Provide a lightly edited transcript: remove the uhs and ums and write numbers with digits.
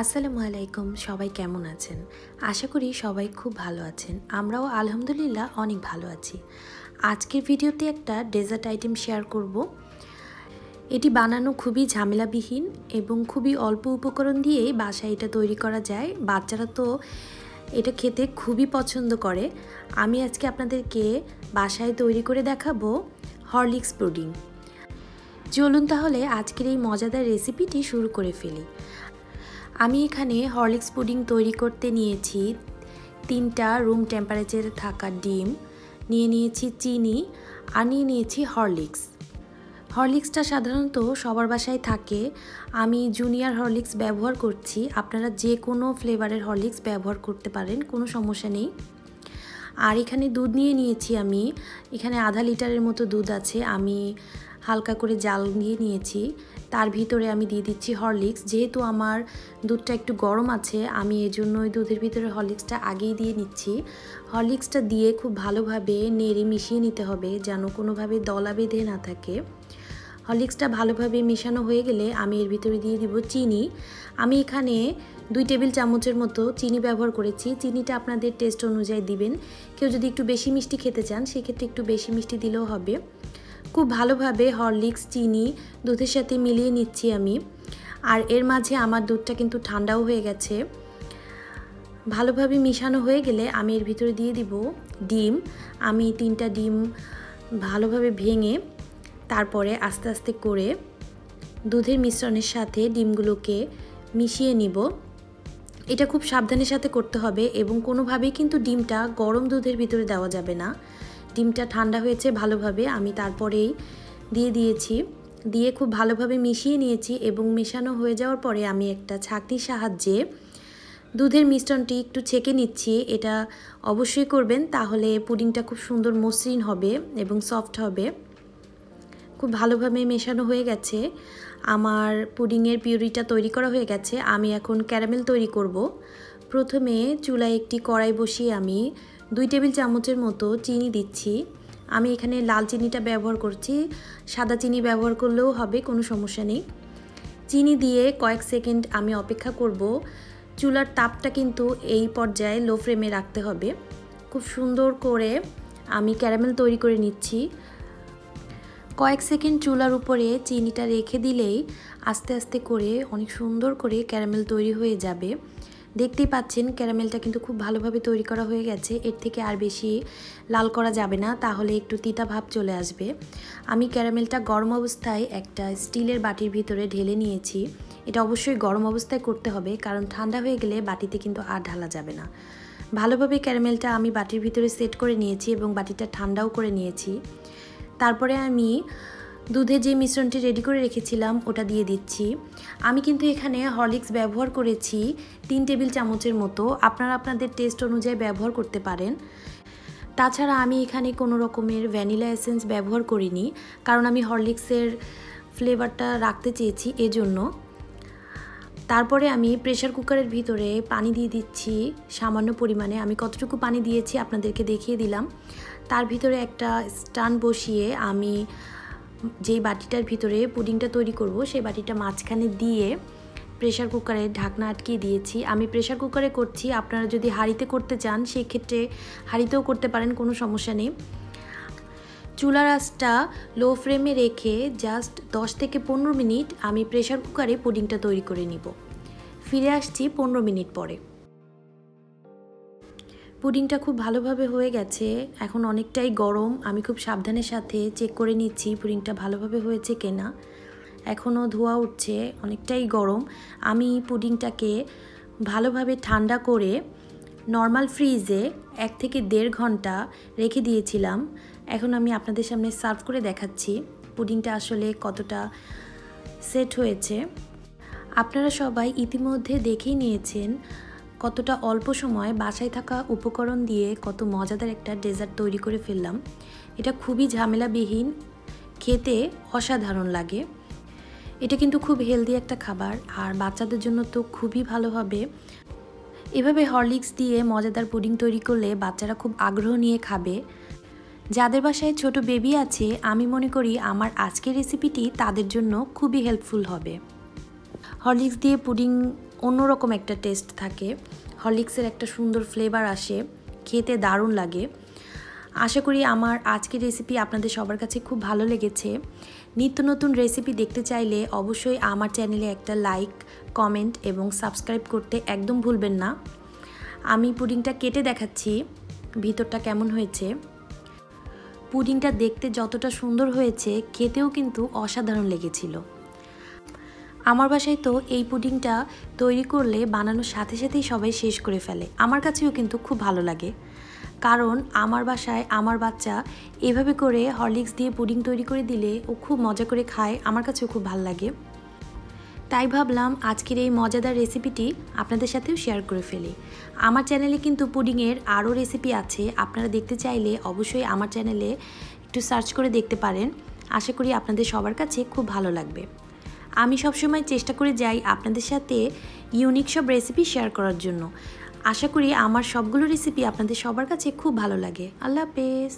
আসসালামু আলাইকুম, সবাই কেমন আছেন? আশা করি সবাই খুব ভালো আছেন। আমরাও আলহামদুলিল্লাহ অনেক ভালো আছি। আজকের ভিডিওতে একটা ডেজার্ট আইটেম শেয়ার করব। এটি বানানো খুবই ঝামেলাবিহীন এবং খুবই অল্প উপকরণ দিয়েই বাসায় এটা তৈরি করা যায়। বাচ্চারা তো এটা খেতে খুবই পছন্দ করে। আমি আজকে আপনাদেরকে বাসায় তৈরি করে দেখাবো হরলিক্স পুডিং। চলুন তাহলে আজকের এই মজাদার রেসিপিটি শুরু করে ফেলি। আমি এখানে হরলিক্স পুডিং তৈরি করতে নিয়েছি 3টা রুম টেম্পারেচারে থাকা ডিম, নিয়েছি চিনি আর নিয়েছি হরলিক্সটা সাধারণত সবার বাসায় থাকে। আমি জুনিয়র হরলিক্স ব্যবহার করছি। আপনারা যে কোনো ফ্লেভারের হরলিক্স ব্যবহার করতে পারেন, কোনো সমস্যা নেই। আর এখানে দুধ নিয়েছি আমি। এখানে আধা লিটারের মতো দুধ আছে। আমি হালকা করে জাল দিয়ে নিয়েছি। তার ভিতরে আমি দিয়ে দিচ্ছি হরলিক্স। যেহেতু আমার দুধটা একটু গরম আছে, আমি এজন্য ওই দুধের ভিতরে হরলিক্সটা আগেই দিয়ে নিচ্ছি। হরলিক্সটা দিয়ে খুব ভালোভাবে নেড়ে মিশিয়ে নিতে হবে, যেন কোনোভাবে দলা বেঁধে না থাকে। হরলিক্সটা ভালোভাবে মেশানো হয়ে গেলে আমি এর ভিতরে দিয়ে দিব চিনি। আমি এখানে 2 টেবিল চামচের মতো চিনি ব্যবহার করেছি। চিনিটা আপনাদের টেস্ট অনুযায়ী দিবেন। কেউ যদি একটু বেশি মিষ্টি খেতে চান, সেক্ষেত্রে একটু বেশি মিষ্টি দিলেও হবে। খুব ভালোভাবে হরলিক্স চিনি দুধের সাথে মিলিয়ে নিচ্ছি আমি। আর এর মাঝে আমার দুধটা কিন্তু ঠান্ডাও হয়ে গেছে। ভালোভাবে মিশানো হয়ে গেলে আমি এর ভিতরে দিয়ে দিব ডিম। আমি 3টা ডিম ভালোভাবে ভেঙে তারপরে আস্তে আস্তে করে দুধের মিশ্রণের সাথে ডিমগুলোকে মিশিয়ে নিব। এটা খুব সাবধানের সাথে করতে হবে এবং কোনোভাবেই কিন্তু ডিমটা গরম দুধের ভিতরে দেওয়া যাবে না। ডিমটা ঠান্ডা হয়েছে ভালোভাবে, আমি তারপরেই দিয়ে খুব ভালোভাবে মিশিয়ে নিয়েছি এবং মেশানো হয়ে যাওয়ার পরে আমি একটা ছাঁকনির সাহায্যে দুধের মিশ্রণটি একটু ছেঁকে নিচ্ছি। এটা অবশ্যই করবেন, তাহলে পুডিংটা খুব সুন্দর মসৃণ হবে এবং সফট হবে। খুব ভালোভাবে মেশানো হয়ে গেছে। আমার পুডিংয়ের পিউরিটা তৈরি করা হয়ে গেছে। আমি এখন ক্যারামেল তৈরি করব। প্রথমে চুলায় একটি কড়াই বসিয়ে আমি 2 টেবিল চামচের মতো চিনি দিচ্ছি। আমি এখানে লাল চিনিটা ব্যবহার করছি, সাদা চিনি ব্যবহার করলেও হবে, কোনো সমস্যা নেই। চিনি দিয়ে কয়েক সেকেন্ড আমি অপেক্ষা করব। চুলার তাপটা কিন্তু এই পর্যায়ে লো ফ্লেমে রাখতে হবে। খুব সুন্দর করে আমি ক্যারামেল তৈরি করে নিচ্ছি। কয়েক সেকেন্ড চুলার উপরে চিনিটা রেখে দিলেই আস্তে আস্তে করে অনেক সুন্দর করে ক্যারামেল তৈরি হয়ে যাবে। দেখতেই পাচ্ছেন ক্যারামেলটা কিন্তু খুব ভালোভাবে তৈরি করা হয়ে গেছে। এর থেকে আর বেশি লাল করা যাবে না, তাহলে একটু তিতা ভাব চলে আসবে। আমি ক্যারামেলটা গরম অবস্থায় একটা স্টিলের বাটির ভিতরে ঢেলে নিয়েছি। এটা অবশ্যই গরম অবস্থায় করতে হবে, কারণ ঠান্ডা হয়ে গেলে বাটিতে কিন্তু আর ঢালা যাবে না। ভালোভাবে ক্যারামেলটা আমি বাটির ভিতরে সেট করে নিয়েছি এবং বাটিটা ঠান্ডাও করে নিয়েছি। তারপরে আমি দুধে যে মিশ্রণটি রেডি করে রেখেছিলাম ওটা দিয়ে দিচ্ছি। আমি কিন্তু এখানে হরলিক্স ব্যবহার করেছি 3 টেবিল চামচের মতো। আপনারা আপনাদের টেস্ট অনুযায়ী ব্যবহার করতে পারেন। তাছাড়া আমি এখানে কোনো রকমের ভ্যানিলা এসেন্স ব্যবহার করিনি, কারণ আমি হরলিক্সের ফ্লেভারটা রাখতে চেয়েছি এজন্য। তারপরে আমি প্রেসার কুকারের ভিতরে পানি দিয়ে দিচ্ছি সামান্য পরিমাণে। আমি কতটুকু পানি দিয়েছি আপনাদেরকে দেখিয়ে দিলাম। তার ভিতরে একটা স্ট্যান্ড বসিয়ে আমি যেই বাটিটার ভিতরে পুডিংটা তৈরি করব সেই বাটিটা মাঝখানে দিয়ে প্রেসার কুকারের ঢাকনা আটকিয়ে দিয়েছি। আমি প্রেসার কুকারে করছি, আপনারা যদি হাঁড়িতে করতে চান সেক্ষেত্রে হাঁড়িতেও করতে পারেন, কোনো সমস্যা নেই। চুলার আঁচটা লো ফ্লেমে রেখে জাস্ট 10 থেকে 15 মিনিট আমি প্রেসার কুকারে পুডিংটা তৈরি করে নিব। ফিরে আসছি 15 মিনিট পরে। পুডিংটা খুব ভালোভাবে হয়ে গেছে, এখন অনেকটাই গরম। আমি খুব সাবধানের সাথে চেক করে নিচ্ছি পুডিংটা ভালোভাবে হয়েছে কিনা। এখনও ধোঁয়া উঠছে, অনেকটাই গরম। আমি পুডিংটাকে ভালোভাবে ঠান্ডা করে নর্মাল ফ্রিজে 1 থেকে 1.5 ঘন্টা রেখে দিয়েছিলাম। এখন আমি আপনাদের সামনে সার্ভ করে দেখাচ্ছি পুডিংটা আসলে কতটা সেট হয়েছে। আপনারা সবাই ইতিমধ্যে দেখেই নিয়েছেন কতটা অল্প সময় বাসায় থাকা উপকরণ দিয়ে কত মজাদার একটা ডেজার্ট তৈরি করে ফেললাম। এটা খুবই ঝামেলাবিহীন, খেতে অসাধারণ লাগে। এটা কিন্তু খুব হেলদি একটা খাবার, আর বাচ্চাদের জন্য তো খুবই ভালো হবে। এভাবে হরলিক্স দিয়ে মজাদার পুডিং তৈরি করলে বাচ্চারা খুব আগ্রহ নিয়ে খাবে। যাদের বাসায় ছোট বেবি আছে, আমি মনে করি আমার আজকের রেসিপিটি তাদের জন্য খুবই হেল্পফুল হবে। হরলিক্স দিয়ে পুডিং অন্যরকম একটা টেস্ট থাকে, হরলিক্সের একটা সুন্দর ফ্লেভার আসে, খেতে দারুণ লাগে। আশা করি আমার আজকের রেসিপি আপনাদের সবার কাছে খুব ভালো লেগেছে। নিত্য নতুন রেসিপি দেখতে চাইলে অবশ্যই আমার চ্যানেলে একটা লাইক, কমেন্ট এবং সাবস্ক্রাইব করতে একদম ভুলবেন না। আমি পুডিংটা কেটে দেখাচ্ছি ভিতরটা কেমন হয়েছে। পুডিংটা দেখতে যতটা সুন্দর হয়েছে, খেতেও কিন্তু অসাধারণ লেগেছিল। আমার বাসায় তো এই পুডিংটা তৈরি করলে বানানোর সাথে সাথেই সবাই শেষ করে ফেলে। আমার কাছেও কিন্তু খুব ভালো লাগে, কারণ আমার বাসায় আমার বাচ্চা এভাবে করে হরলিক্স দিয়ে পুডিং তৈরি করে দিলে ও খুব মজা করে খায়, আমার কাছেও খুব ভালো লাগে। তাই ভাবলাম আজকের এই মজাদার রেসিপিটি আপনাদের সাথেও শেয়ার করে ফেলি। আমার চ্যানেলে কিন্তু পুডিংয়ের আরও রেসিপি আছে, আপনারা দেখতে চাইলে অবশ্যই আমার চ্যানেলে একটু সার্চ করে দেখতে পারেন। আশা করি আপনাদের সবার কাছে খুব ভালো লাগবে। আমি সবসময় চেষ্টা করে যাই আপনাদের সাথে ইউনিক সব রেসিপি শেয়ার করার জন্য। আশা করি আমার সবগুলো রেসিপি আপনাদের সবার কাছে খুব ভালো লাগে। আল্লাহ হাফেজ।